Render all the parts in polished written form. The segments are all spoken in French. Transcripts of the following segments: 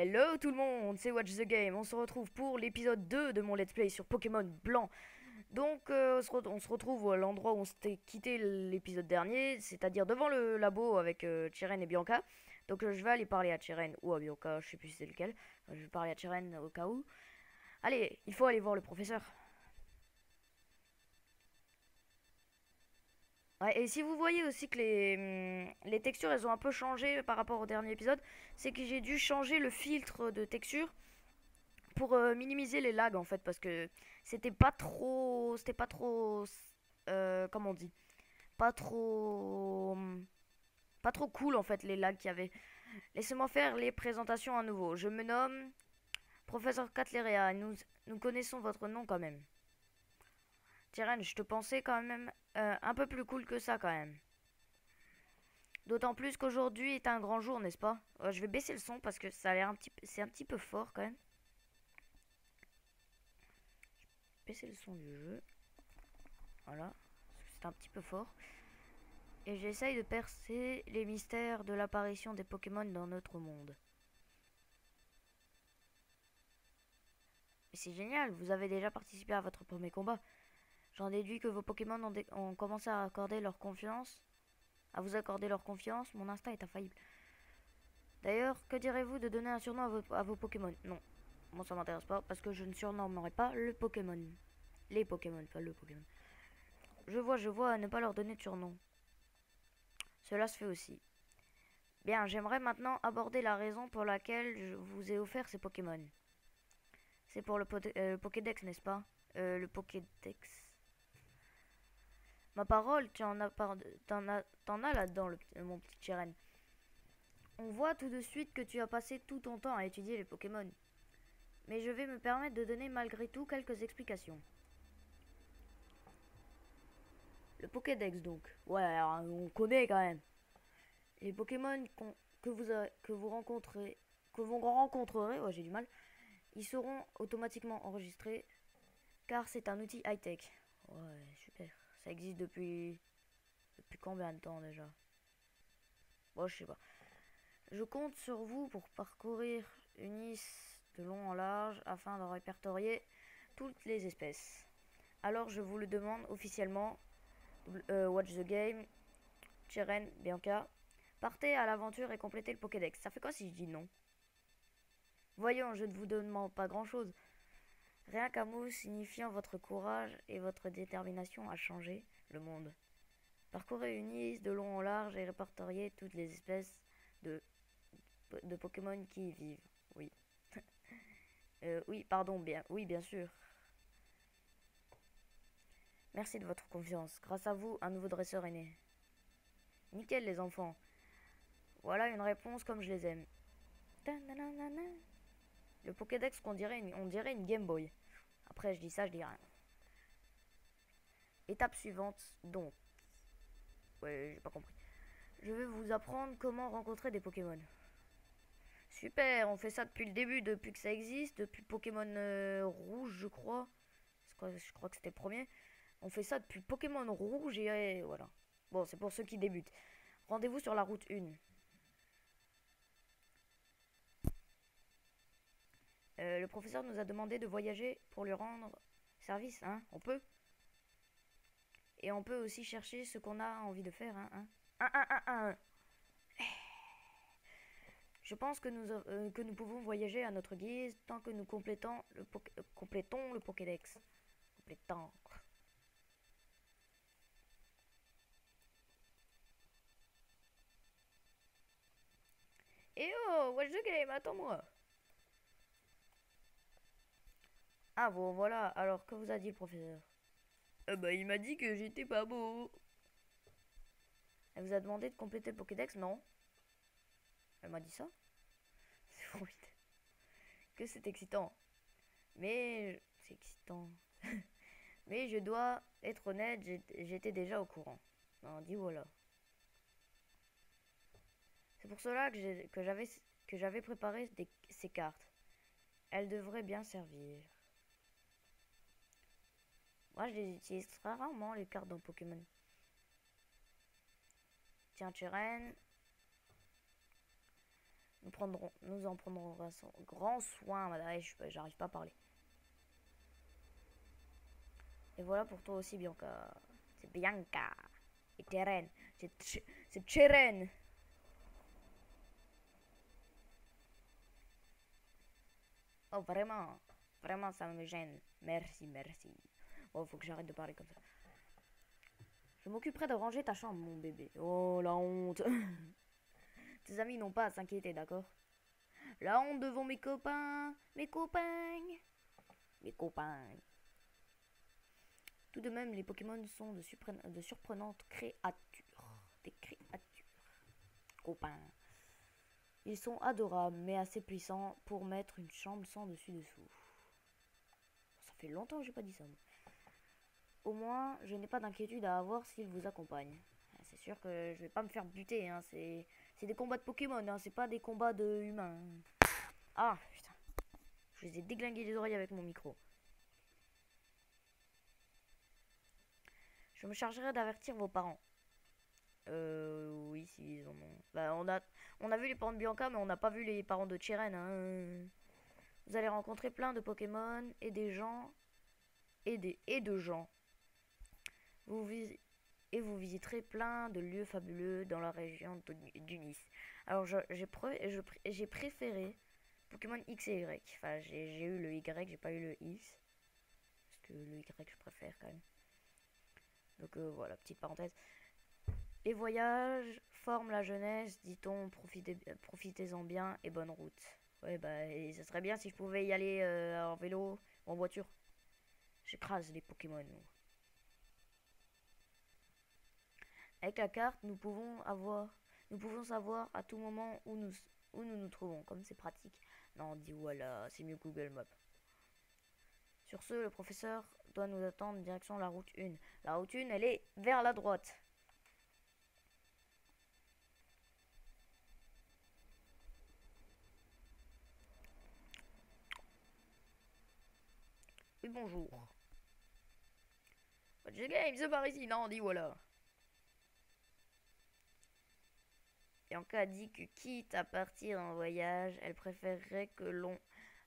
Hello tout le monde, c'est Watch the Game. On se retrouve pour l'épisode 2 de mon let's play sur Pokémon Blanc. Donc on se retrouve à l'endroit où on s'était quitté l'épisode dernier, c'est-à-dire devant le labo avec Chiren et Bianca. Donc je vais aller parler à Chiren ou à Bianca, je sais plus c'est lequel. Je vais parler à Chiren au cas où. Allez, il faut aller voir le professeur. Ouais, et si vous voyez aussi que les textures elles ont un peu changé par rapport au dernier épisode, c'est que j'ai dû changer le filtre de texture pour minimiser les lags en fait parce que c'était pas trop comment on dit, pas trop pas trop cool en fait les lags qu'il y avait. Laissez-moi faire les présentations à nouveau. Je me nomme professeur Catlerea. Nous connaissons votre nom quand même. Tyren, je te pensais quand même un peu plus cool que ça quand même. D'autant plus qu'aujourd'hui est un grand jour, n'est-ce pas? Je vais baisser le son parce que ça a l'air c'est un petit peu fort quand même. Baisser le son du jeu. Voilà, c'est un petit peu fort. Et j'essaye de percer les mystères de l'apparition des Pokémon dans notre monde. Mais c'est génial, vous avez déjà participé à votre premier combat. J'en déduis que vos Pokémon ont commencé à accorder leur confiance. À vous accorder leur confiance, mon instinct est infaillible. D'ailleurs, que direz-vous de donner un surnom à vos Pokémon? Non, moi ça m'intéresse pas parce que je ne surnommerai pas le Pokémon. Les Pokémon, pas le Pokémon. Je vois, à ne pas leur donner de surnom. Cela se fait aussi. Bien, j'aimerais maintenant aborder la raison pour laquelle je vous ai offert ces Pokémon. C'est pour le Pokédex, n'est-ce pas? Le Pokédex. Ma parole, t'en as là-dedans, mon petit Chiren. On voit tout de suite que tu as passé tout ton temps à étudier les Pokémon. Mais je vais me permettre de donner malgré tout quelques explications. Le Pokédex donc. Ouais, alors, on connaît quand même. Les Pokémon que vous rencontrez, que vous rencontrerez, ouais j'ai du mal, ils seront automatiquement enregistrés car c'est un outil high-tech. Ouais, super. Ça existe depuis combien de temps déjà? Bon, je sais pas. Je compte sur vous pour parcourir Unis de long en large afin de répertorier toutes les espèces. Alors je vous le demande officiellement, Watch the Game, Chiren, Bianca, partez à l'aventure et complétez le Pokédex. Ça fait quoi si je dis non? Voyons, je ne vous demande pas grand-chose. Rien qu'un mot signifiant votre courage et votre détermination à changer le monde. Parcourez une liste de long en large et répertoriez toutes les espèces de, de Pokémon qui y vivent. Oui. Oui, pardon, bien. Oui, bien sûr. Merci de votre confiance. Grâce à vous, un nouveau dresseur est né. Nickel, les enfants. Voilà une réponse comme je les aime. Le Pokédex on dirait une Game Boy. Après, je dis ça, je dis rien. Étape suivante, donc. Ouais, j'ai pas compris. Je vais vous apprendre comment rencontrer des Pokémon. Super, on fait ça depuis le début, depuis que ça existe, depuis Pokémon rouge, je crois. Je crois que c'était le premier. On fait ça depuis Pokémon rouge et voilà. Bon, c'est pour ceux qui débutent. Rendez-vous sur la route 1. Le professeur nous a demandé de voyager pour lui rendre service, hein? On peut? Et on peut aussi chercher ce qu'on a envie de faire, hein? Je pense que nous pouvons voyager à notre guise tant que nous complétons le Pokédex. Complétant. Eh oh, watch the game, attends-moi. Ah bon, voilà, alors que vous a dit le professeur? Bah il m'a dit que j'étais pas beau. Elle vous a demandé de compléter le Pokédex? Non. Elle m'a dit ça? C'est trop vite. Que c'est excitant. Mais... C'est excitant. Mais je dois être honnête, j'étais déjà au courant. Non, dis voilà. C'est pour cela que j'avais préparé ces cartes. Elles devraient bien servir. Moi, je les utilise très rarement, les cartes dans Pokémon. Tiens, Chiren. Nous en prendrons grand soin, madame. J'arrive pas à parler. Et voilà pour toi aussi, Bianca. C'est Bianca. Et Teren. C'est Cheren. Oh, vraiment. Vraiment, ça me gêne. Merci, merci. Oh, faut que j'arrête de parler comme ça. Je m'occuperai de ranger ta chambre, mon bébé. Oh, la honte. Tes amis n'ont pas à s'inquiéter, d'accord? La honte devant mes copains. Mes copains. Mes copains. Tout de même, les Pokémon sont de surprenantes créatures. Des créatures. Copains. Ils sont adorables, mais assez puissants pour mettre une chambre sans dessus-dessous. Ça fait longtemps que j'ai pas dit ça. Au moins, je n'ai pas d'inquiétude à avoir s'ils vous accompagnent. C'est sûr que je vais pas me faire buter, hein. C'est des combats de Pokémon, hein. C'est pas des combats de humains. Ah, putain. Je les ai déglingués les oreilles avec mon micro. Je me chargerai d'avertir vos parents. Oui, s'ils en ont. Bah, on a vu les parents de Bianca, mais on n'a pas vu les parents de Cheren, hein. Vous allez rencontrer plein de Pokémon et des gens. Et de gens. Vous visiterez plein de lieux fabuleux dans la région d'Unis. Alors, j'ai préféré Pokémon X et Y. Enfin, j'ai eu le Y, j'ai pas eu le X. Parce que le Y, je préfère quand même. Donc, voilà, petite parenthèse. Les voyages forment la jeunesse, dit-on. Profitez-en bien et bonne route. Ouais, bah, et ça serait bien si je pouvais y aller en vélo ou en voiture. J'écrase les Pokémon. Avec la carte, nous pouvons savoir à tout moment où nous trouvons. Comme c'est pratique. Non, on dit voilà, c'est mieux Google Maps. Sur ce, le professeur doit nous attendre direction la route 1. La route 1, elle est vers la droite. Oui, bonjour. J'ai game, c'est par ici. Non, on dit voilà. Bianca a dit que quitte à partir en voyage, elle préférerait que l'on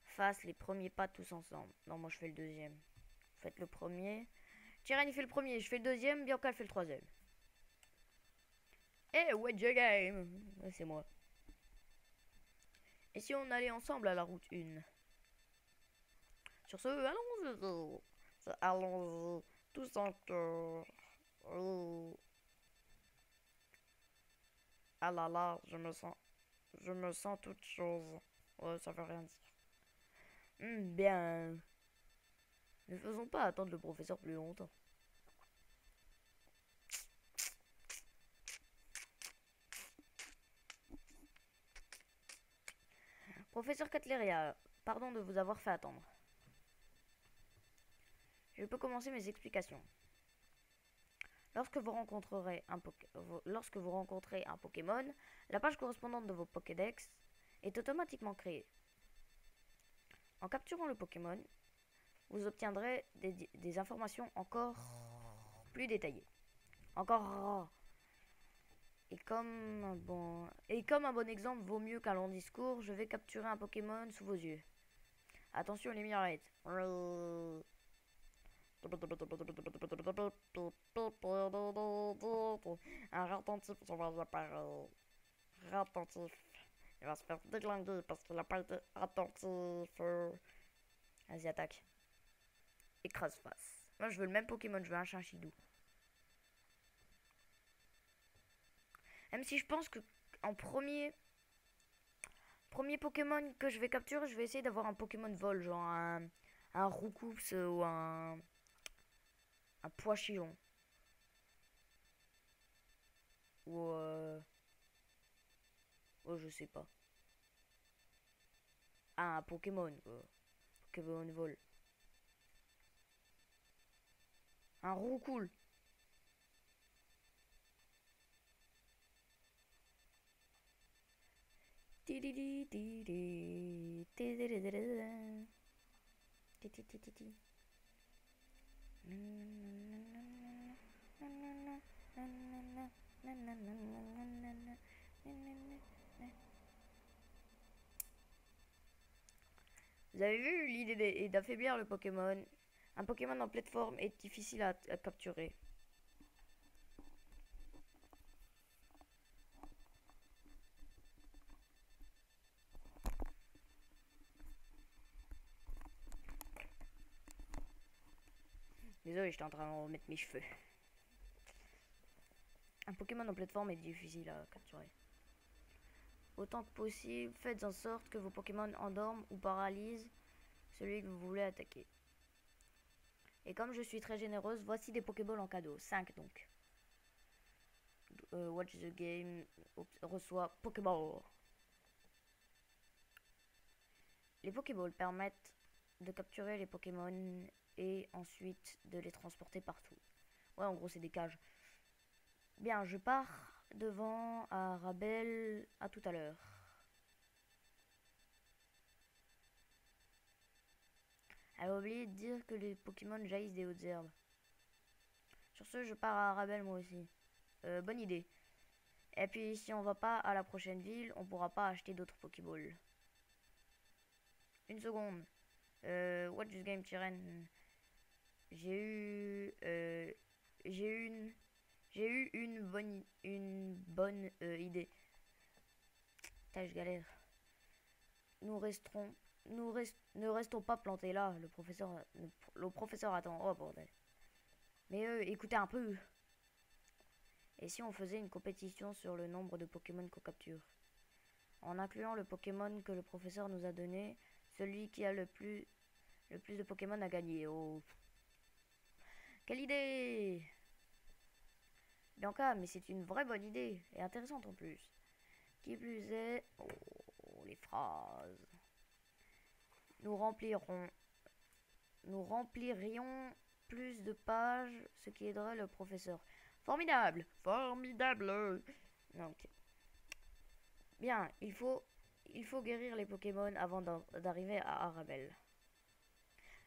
fasse les premiers pas tous ensemble. Non, moi je fais le deuxième. Faites le premier. Tyrion il fait le premier, je fais le deuxième, Bianca elle fait le troisième. Eh, what the game? Ouais, c'est moi. Et si on allait ensemble à la route 1? Sur ce, allons-y. Allons-y. Tous en cœur. Oh. Ah là là, je me sens toute chose. Ouais, ça veut rien dire. Bien. Ne faisons pas attendre le professeur plus longtemps. Professeur Catleria, pardon de vous avoir fait attendre. Je peux commencer mes explications. Lorsque vous rencontrez un Pokémon, la page correspondante de vos Pokédex est automatiquement créée. En capturant le Pokémon, vous obtiendrez des informations encore plus détaillées. Encore. Et comme un bon exemple vaut mieux qu'un long discours, je vais capturer un Pokémon sous vos yeux. Attention les mirettes. Un retentif sur vos appareils. Retentif. Il va se faire déglinguer parce qu'il n'a pas été attentif. Vas-y, attaque. Écrase face. Moi, je veux le même Pokémon, je veux un Chinchidou. Même si je pense que en premier Pokémon que je vais capturer, je vais essayer d'avoir un Pokémon vol, genre un Roucoups ou un Poachillon. Ou oh, je sais pas. Ah, un Pokémon quoi. Pokémon vol. Un Roucoule. Vous avez vu l'idée d'affaiblir le Pokémon. Un Pokémon en pleine forme est difficile à capturer. Désolé, j'étais en train de remettre mes cheveux. Un Pokémon en pleine forme est difficile à capturer. Autant que possible, faites en sorte que vos Pokémon endorment ou paralysent celui que vous voulez attaquer. Et comme je suis très généreuse, voici des Pokéballs en cadeau. 5 donc. Watch the game reçoit Pokéball. Les Pokéballs permettent de capturer les Pokémon et ensuite de les transporter partout. Ouais, en gros, c'est des cages. Bien, je pars devant à Arabelle. À tout à l'heure. Elle a oublié de dire que les Pokémon jaillissent des hautes herbes. Sur ce, je pars à Arabelle moi aussi. Bonne idée. Et puis, si on va pas à la prochaine ville, on pourra pas acheter d'autres Pokéballs. Une seconde. Watch this game, Tyren. J'ai eu une bonne idée. Putain, je galère. Ne restons pas plantés là. Le professeur attend. Oh bordel. Mais écoutez un peu. Et si on faisait une compétition sur le nombre de Pokémon qu'on capture? En incluant le Pokémon que le professeur nous a donné, celui qui a le plus de Pokémon a gagné. Oh. Quelle idée! Bianca, mais c'est une vraie bonne idée. Et intéressante en plus. Qui plus est... Oh, les phrases. Nous remplirions plus de pages, ce qui aiderait le professeur. Formidable! Formidable! Donc, bien, il faut guérir les Pokémon avant d'arriver à Arabelle.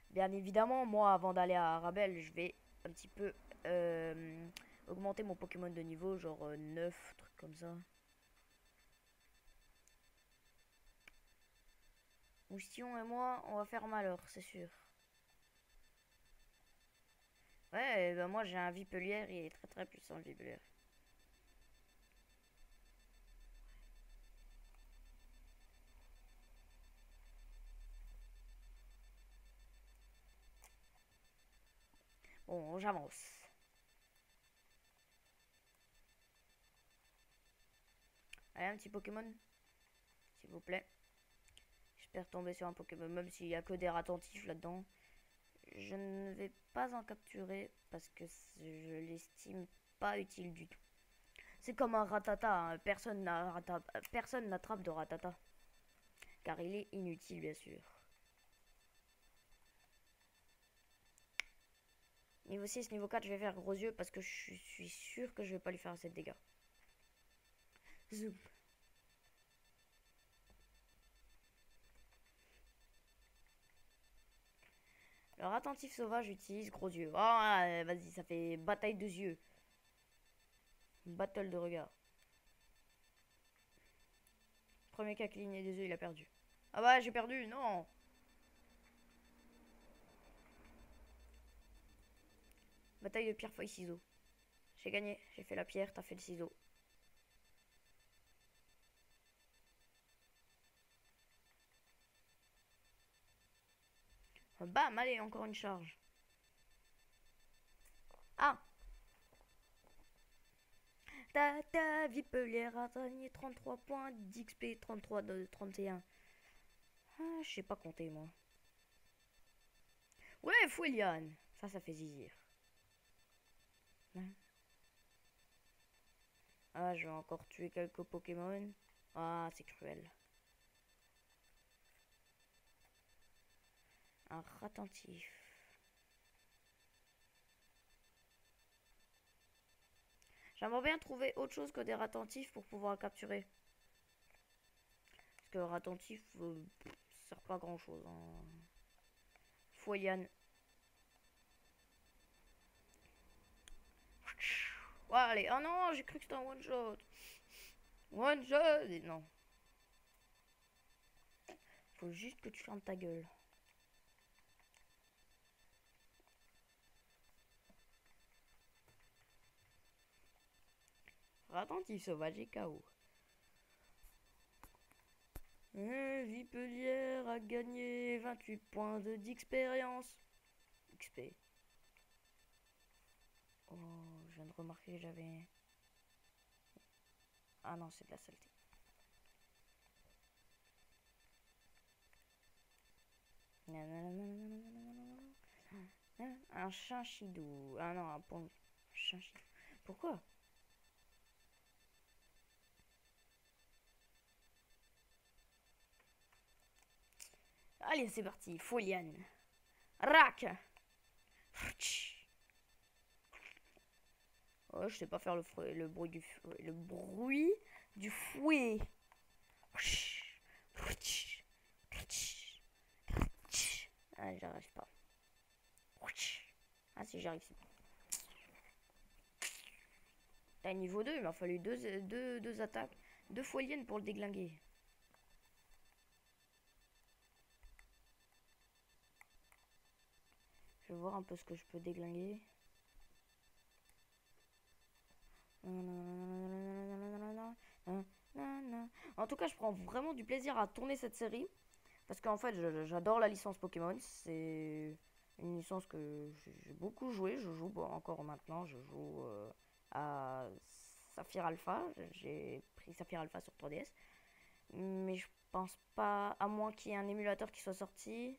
Bien évidemment, moi, avant d'aller à Arabelle, je vais un petit peu augmenter mon Pokémon de niveau, genre 9, truc comme ça. Moustillon et moi, on va faire malheur, c'est sûr. Ouais, ben moi j'ai un Vipelière, il est très très puissant le Vipelière. Bon, j'avance. Allez, un petit Pokémon, s'il vous plaît. J'espère tomber sur un Pokémon, même s'il n'y a que des attentifs là-dedans. Je ne vais pas en capturer parce que je l'estime pas utile du tout. C'est comme un Ratata, hein. Personne n'attrape de Ratata. Car il est inutile, bien sûr. Niveau 6, niveau 4, je vais faire gros yeux parce que je suis sûr que je vais pas lui faire assez de dégâts. Zoom. Alors, attentif sauvage utilise gros yeux. Oh, vas-y, ça fait bataille de yeux. Battle de regard. Premier qui a cligné des yeux, il a perdu. Ah bah, j'ai perdu, non. Bataille de pierre, feuille, ciseaux. J'ai gagné, j'ai fait la pierre, t'as fait le ciseau. Bam, allez, encore une charge. Ah! Tata, Vipelière a gagné 33 points d'XP, 33 de 31. Ah, je sais pas compter, moi. Ouais, Foueliane. Ça fait zizir. Hein? Ah, je vais encore tuer quelques Pokémon. Ah, c'est cruel. Un attentif. J'aimerais bien trouver autre chose que des attentifs pour pouvoir le capturer. Parce que attentif, ça sert pas à grand chose. Hein. Foueliane. Ouais, allez. Oh non, j'ai cru que c'était un one shot. One shot. Et non. Faut juste que tu fermes ta gueule. attentif, sauvage et KO. Vipelière a gagné 28 points d'expérience. XP. Oh, je viens de remarquer que j'avais... Ah non, c'est de la saleté. Un chinchidou. Ah non, un pont chinchidou. Pourquoi? Allez, c'est parti. Foliane. Rac. Oh, je sais pas faire le bruit du fouet. Le bruit du fouet. Ah, j'arrive pas. Ah, si, j'arrive. T'as niveau 2, il m'a fallu deux attaques. 2 foliennes pour le déglinguer. Je vais voir un peu ce que je peux déglinguer. En tout cas, je prends vraiment du plaisir à tourner cette série. Parce qu'en fait, j'adore la licence Pokémon. C'est une licence que j'ai beaucoup joué. Je joue encore maintenant. Je joue à Saphir Alpha. J'ai pris Saphir Alpha sur 3DS. Mais je pense pas, à moins qu'il y ait un émulateur qui soit sorti.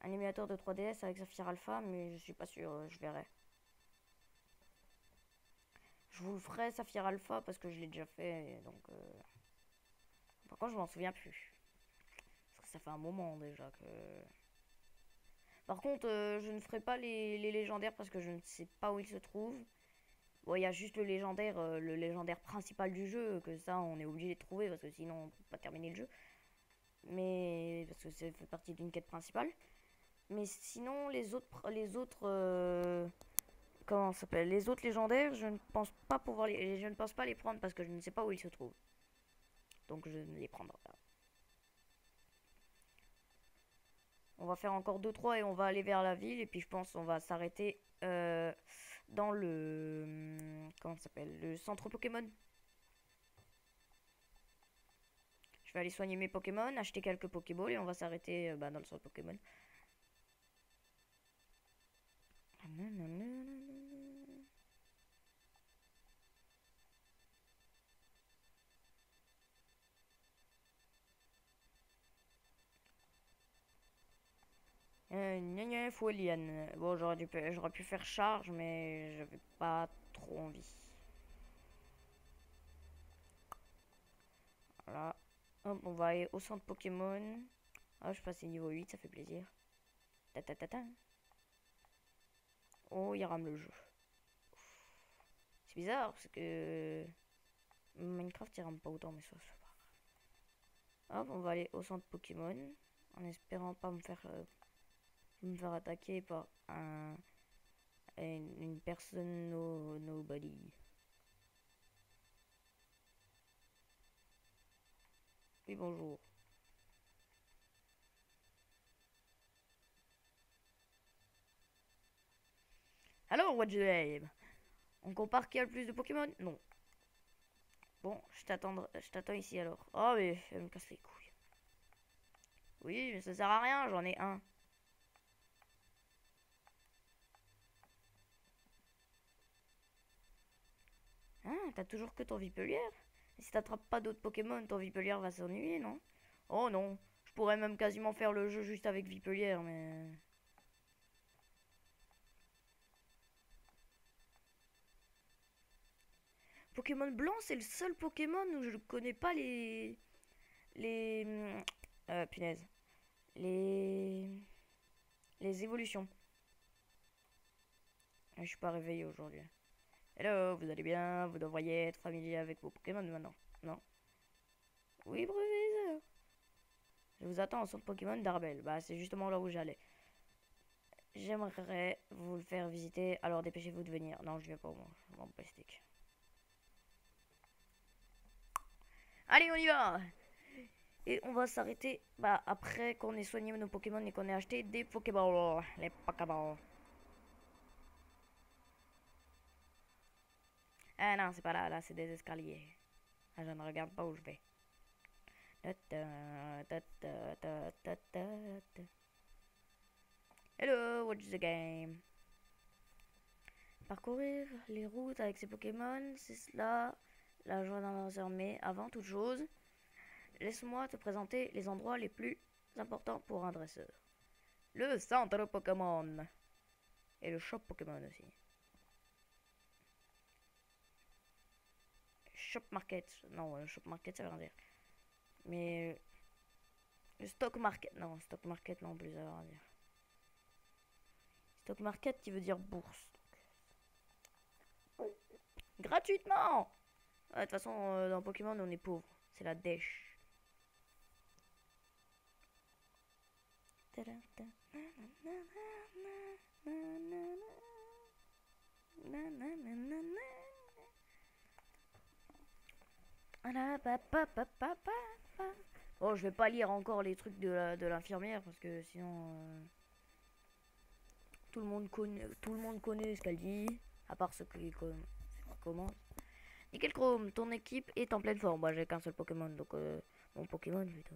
Un émulateur de 3DS avec Saphir Alpha. Mais je suis pas sûr. Je verrai. Je vous le ferai Saphir Alpha parce que je l'ai déjà fait. Donc, par contre, je m'en souviens plus. Parce que ça fait un moment déjà que... Par contre, je ne ferai pas les légendaires parce que je ne sais pas où ils se trouvent. Bon, il y a juste le légendaire principal du jeu, que ça, on est obligé de trouver parce que sinon, on ne peut pas terminer le jeu. Mais, parce que ça fait partie d'une quête principale. Mais sinon, les autres comment ça s'appelle? Les autres légendaires, je ne pense pas pouvoir je ne pense pas les prendre parce que je ne sais pas où ils se trouvent. Donc, je ne les prendrai pas. On va faire encore 2-3 et on va aller vers la ville. Et puis je pense on va s'arrêter dans le... Comment ça s'appelle? Le centre Pokémon. Je vais aller soigner mes Pokémon, acheter quelques Pokéballs et on va s'arrêter dans le centre Pokémon. Foliane. Bon, j'aurais pu faire charge, mais j'avais pas trop envie. Voilà. Hop, on va aller au centre Pokémon. Ah, je passe niveau 8, ça fait plaisir. Ta ta ta ta. Oh, il rame le jeu. C'est bizarre, parce que Minecraft il rame pas autant, mais ça c'est pas grave. Hop, on va aller au centre Pokémon. En espérant pas me faire attaquer par une personne nobody. Oui, bonjour. Alors, what's the name? On compare qui a le plus de Pokémon? Non. Bon, je t'attends ici alors. Oh, mais elle me casse les couilles. Oui, mais ça sert à rien, j'en ai un. Ah, t'as toujours que ton Vipelière? Et si t'attrapes pas d'autres Pokémon, ton Vipelière va s'ennuyer, non? Oh non, je pourrais même quasiment faire le jeu juste avec Vipelière, mais... Pokémon blanc, c'est le seul Pokémon où je ne connais pas les... punaise. Les... Les évolutions. Je suis pas réveillé aujourd'hui. Hello, vous allez bien? Vous devriez être familier avec vos Pokémon maintenant. Non? Oui, professeur. Je vous attends au centre Pokémon d'Arbel. Bah, c'est justement là où j'allais. J'aimerais vous le faire visiter, alors dépêchez-vous de venir. Non, je viens pas, moi. Je m'en plastique. Allez, on y va! Et on va s'arrêter après qu'on ait soigné nos Pokémon et qu'on ait acheté des Pokéballs. Les Pokéballs. Ah non, c'est pas là, là c'est des escaliers. Ah, je ne regarde pas où je vais. Hello, what's the game? Parcourir les routes avec ces Pokémon, c'est cela la joie d'un lanceur. Mais avant toute chose, laisse-moi te présenter les endroits les plus importants pour un dresseur. Le centre Pokémon. Et le shop Pokémon aussi. Shop Market. Non, Shop Market ça veut rien dire. Mais le Stock Market. Non, Stock Market non plus ça veut rien dire. Stock Market qui veut dire bourse. Gratuitement. De toute façon, dans Pokémon, on est pauvre. C'est la dèche. Bon, je vais pas lire encore les trucs de l'infirmière parce que sinon tout le monde connaît ce qu'elle dit, à part ceux qui commencent. Nickel Chrome, ton équipe est en pleine forme. Moi, j'ai qu'un seul Pokémon, donc mon Pokémon plutôt.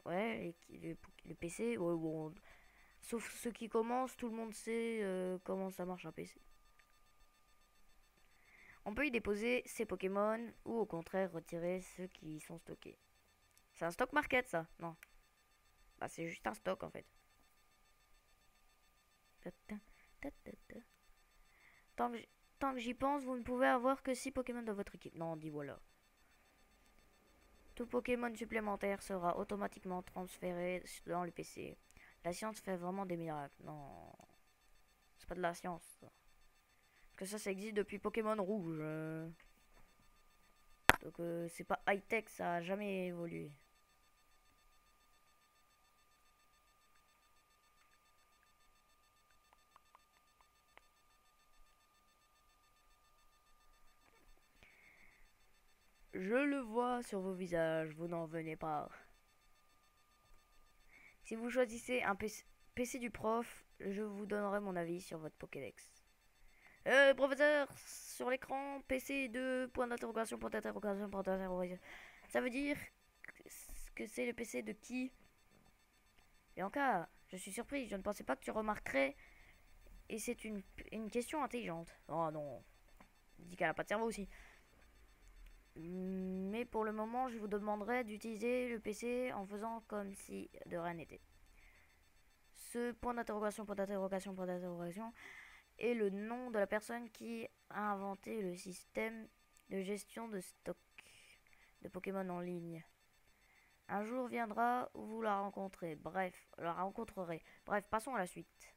Ouais, et le PC, ouais, bon. Sauf ceux qui commencent, tout le monde sait comment ça marche un PC. On peut y déposer ses Pokémon ou au contraire retirer ceux qui y sont stockés. C'est un stock market ça? Non. Bah c'est juste un stock en fait. Tant que tant que j'y pense, vous ne pouvez avoir que 6 Pokémon dans votre équipe. Non, dit voilà. Tout Pokémon supplémentaire sera automatiquement transféré dans le PC. La science fait vraiment des miracles. Non. C'est pas de la science. Ça. Parce que ça existe depuis Pokémon Rouge. Donc c'est pas high-tech, ça a jamais évolué. Je le vois sur vos visages, vous n'en venez pas. Si vous choisissez un PC du prof, je vous donnerai mon avis sur votre Pokédex. Professeur, sur l'écran, PC 2, point d'interrogation, point d'interrogation, point d'interrogation. Ça veut dire que c'est le PC de qui? Bianca, je suis surprise, je ne pensais pas que tu remarquerais. Et c'est une question intelligente. Oh non, dis qu'elle a pas de cerveau aussi. Mais pour le moment, je vous demanderai d'utiliser le PC en faisant comme si de rien n'était. Ce point d'interrogation, point d'interrogation, point d'interrogation est le nom de la personne qui a inventé le système de gestion de stock de Pokémon en ligne. Un jour viendra où vous la rencontrez. Bref, la rencontrerez. Bref, passons à la suite.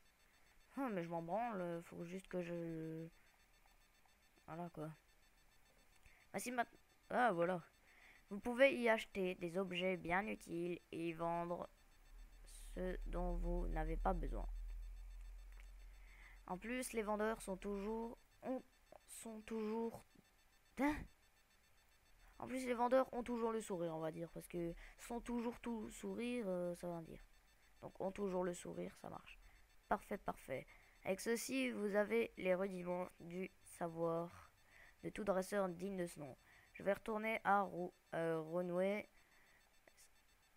Mais je m'en branle, faut juste que je... Voilà quoi. Ah si maintenant... Ah voilà. Vous pouvez y acheter des objets bien utiles et y vendre ceux dont vous n'avez pas besoin. En plus, les vendeurs sont toujours... sont toujours... Hein? En plus, les vendeurs ont toujours le sourire, on va dire. Parce que sont toujours tout sourire, ça veut dire. Donc, ont toujours le sourire, ça marche. Parfait, parfait. Avec ceci, vous avez les rudiments du savoir de tout dresseur digne de ce nom. Je vais retourner à renouer.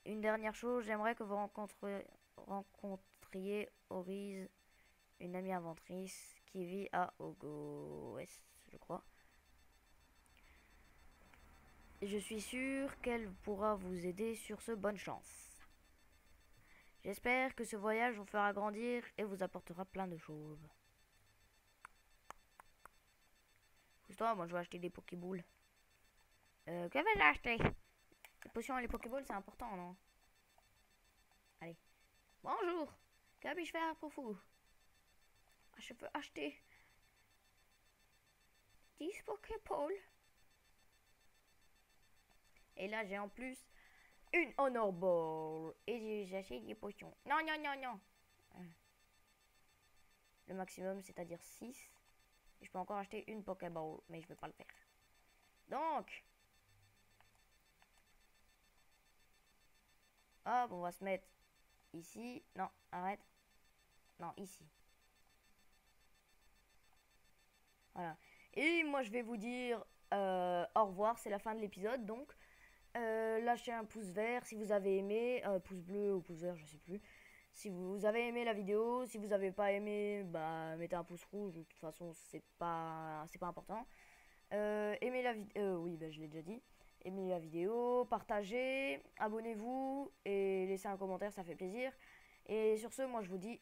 Une dernière chose, j'aimerais que vous rencontriez Orise, une amie inventrice qui vit à Ogo West, je crois. Et je suis sûr qu'elle pourra vous aider sur ce. Bonne chance. J'espère que ce voyage vous fera grandir et vous apportera plein de choses. Pousse-toi, moi je vais acheter des Pokéballs. Que vais-je acheter? Les potions et les Pokéballs, c'est important, non? Allez. Bonjour. Que puis-je faire pour vous? Je peux acheter 10 Pokéballs. Et là, j'ai en plus une Honor Ball. Et j'achète des potions. Non, non, non, non. Le maximum, c'est-à-dire 6. Et je peux encore acheter une Pokéball. Mais je vais pas le faire. Donc. Hop, on va se mettre ici. Non, arrête. Non, ici. Voilà. Et moi, je vais vous dire au revoir. C'est la fin de l'épisode. Donc, lâchez un pouce vert si vous avez aimé. Pouce bleu ou pouce vert, je sais plus. Si vous avez aimé la vidéo. Si vous n'avez pas aimé, bah, mettez un pouce rouge. De toute façon, c'est pas important. Aimez la vidéo. Oui, bah, je l'ai déjà dit. Aimez la vidéo, partagez, abonnez-vous et laissez un commentaire, ça fait plaisir. Et sur ce, moi je vous dis